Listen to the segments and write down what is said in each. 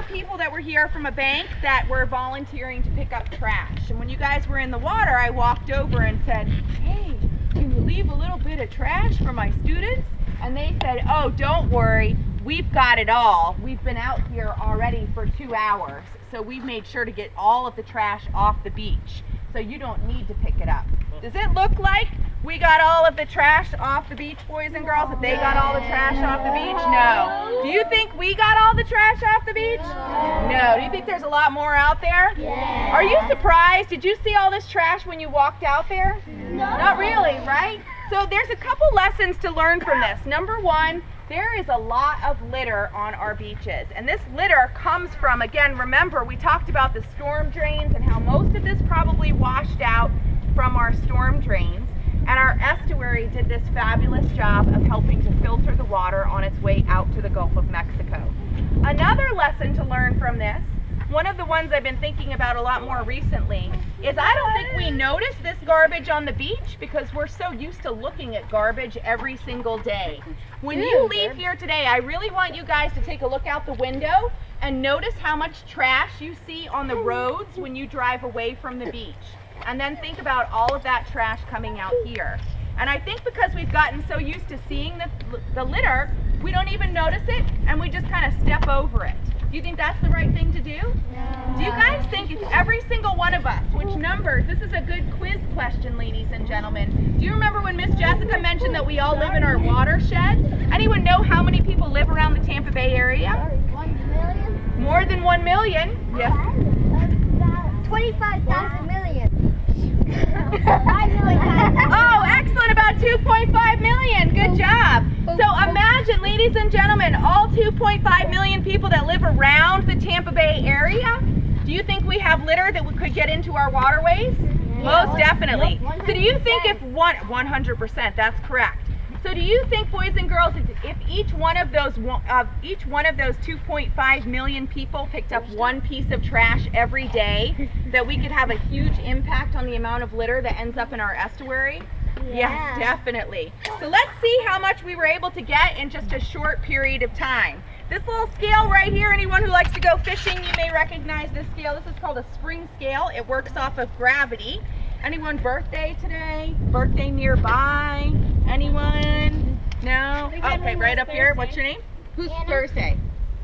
people that were here from a bank that were volunteering to pick up trash. And when you guys were in the water, I walked over and said, hey, can you leave a little bit of trash for my students? And they said, oh, don't worry, we've got it all. We've been out here already for 2 hours, so we've made sure to get all of the trash off the beach, so you don't need to pick it up. Does it look like we got all of the trash off the beach, boys and girls? If they got all the trash off the beach? No. Do you think we got all the trash off the beach? No. Do you think there's a lot more out there? Yeah. Are you surprised? Did you see all this trash when you walked out there? No. Not really, right? So there's a couple lessons to learn from this. Number one, there is a lot of litter on our beaches. And this litter comes from, again, remember we talked about the storm drains and how most of this probably washed out from our storm drains. And our estuary did this fabulous job of helping to filter the water on its way out to the Gulf of Mexico. Another lesson to learn from this, one of the ones I've been thinking about a lot more recently, is I don't think we notice this garbage on the beach because we're so used to looking at garbage every single day. When you leave here today, I really want you guys to take a look out the window and notice how much trash you see on the roads when you drive away from the beach. And then think about all of that trash coming out here. And I think because we've gotten so used to seeing the litter, we don't even notice it and we just kind of step over it. Do you think that's the right thing to do? No. Do you guys think if every single one of us, which numbers, this is a good quiz question, ladies and gentlemen. Do you remember when Miss Jessica mentioned that we all live in our watershed? Anyone know how many people live around the Tampa Bay area? 1 million? More than 1 million. Yes. About 25,000 million. Oh, excellent, about 2.5 million. Good job. So imagine, ladies and gentlemen, all 2.5 million people that live around the Tampa Bay area. Do you think we have litter that could get into our waterways? Most definitely. So do you think if 100%, that's correct. So do you think, boys and girls, if each one of those 2.5 million people picked up one piece of trash every day, that we could have a huge impact on the amount of litter that ends up in our estuary? Yeah. Yes, definitely. So let's see how much we were able to get in just a short period of time. This little scale right here, anyone who likes to go fishing, you may recognize this scale. This is called a spring scale. It works off of gravity. Anyone birthday today? Birthday nearby? Anyone? No? Okay, right up here. What's your name? Who's Thursday?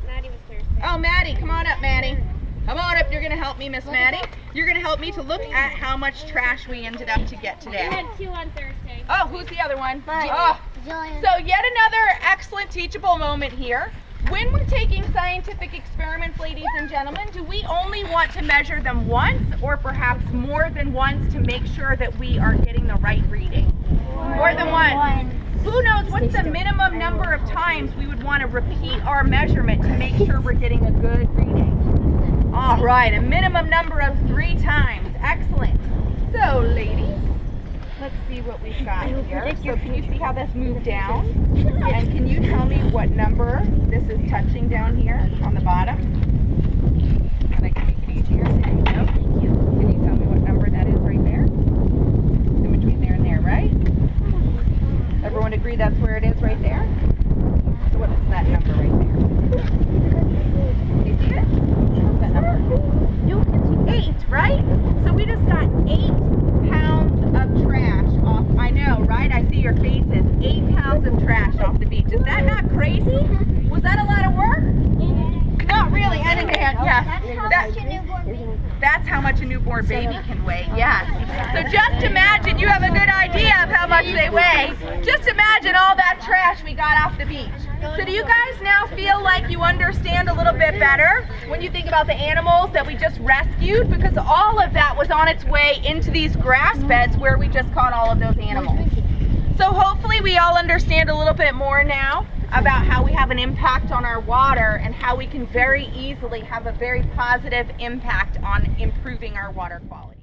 Maddie was Thursday. Oh, Maddie. Come on up, Maddie. Come on up. You're going to help me, Miss Maddie. You're going to help me to look at how much trash we ended up to get We today. had 2 on Thursday. Oh, who's the other one? Mine. Oh. Jillian. So yet another excellent teachable moment here. When we're taking scientific experiments, ladies and gentlemen, do we only want to measure them once or perhaps more than once to make sure that we are getting the right reading? More than once. Who knows what's the minimum number of times we would want to repeat our measurement to make sure we're getting a good reading? All right, a minimum number of 3 times. Excellent. So, ladies, let's see what we've got here. So can you see how this moved down? And can you tell me what number this is touching down here on the bottom? And I can make it easier. There you go. Can you tell me what number that is right there? In between there and there, right? Everyone agree that's where it is right there? So what is that number right there? Do you see it? What's that number? 8, right? So we just got 8 pounds of trash off. I know, right? I see your faces. 8 pounds of trash off the beach. Is that not crazy? Was that a lot of work? Not really. That's how much a newborn baby can weigh. Yes. So just imagine, you have a good idea of how much they weigh. Just imagine all that trash we got off the beach. So do you guys now feel like you understand a little bit better when you think about the animals that we just rescued? Because all of that was on its way into these grass beds where we just caught all of those animals. So hopefully we all understand a little bit more now about how we have an impact on our water and how we can very easily have a very positive impact on improving our water quality.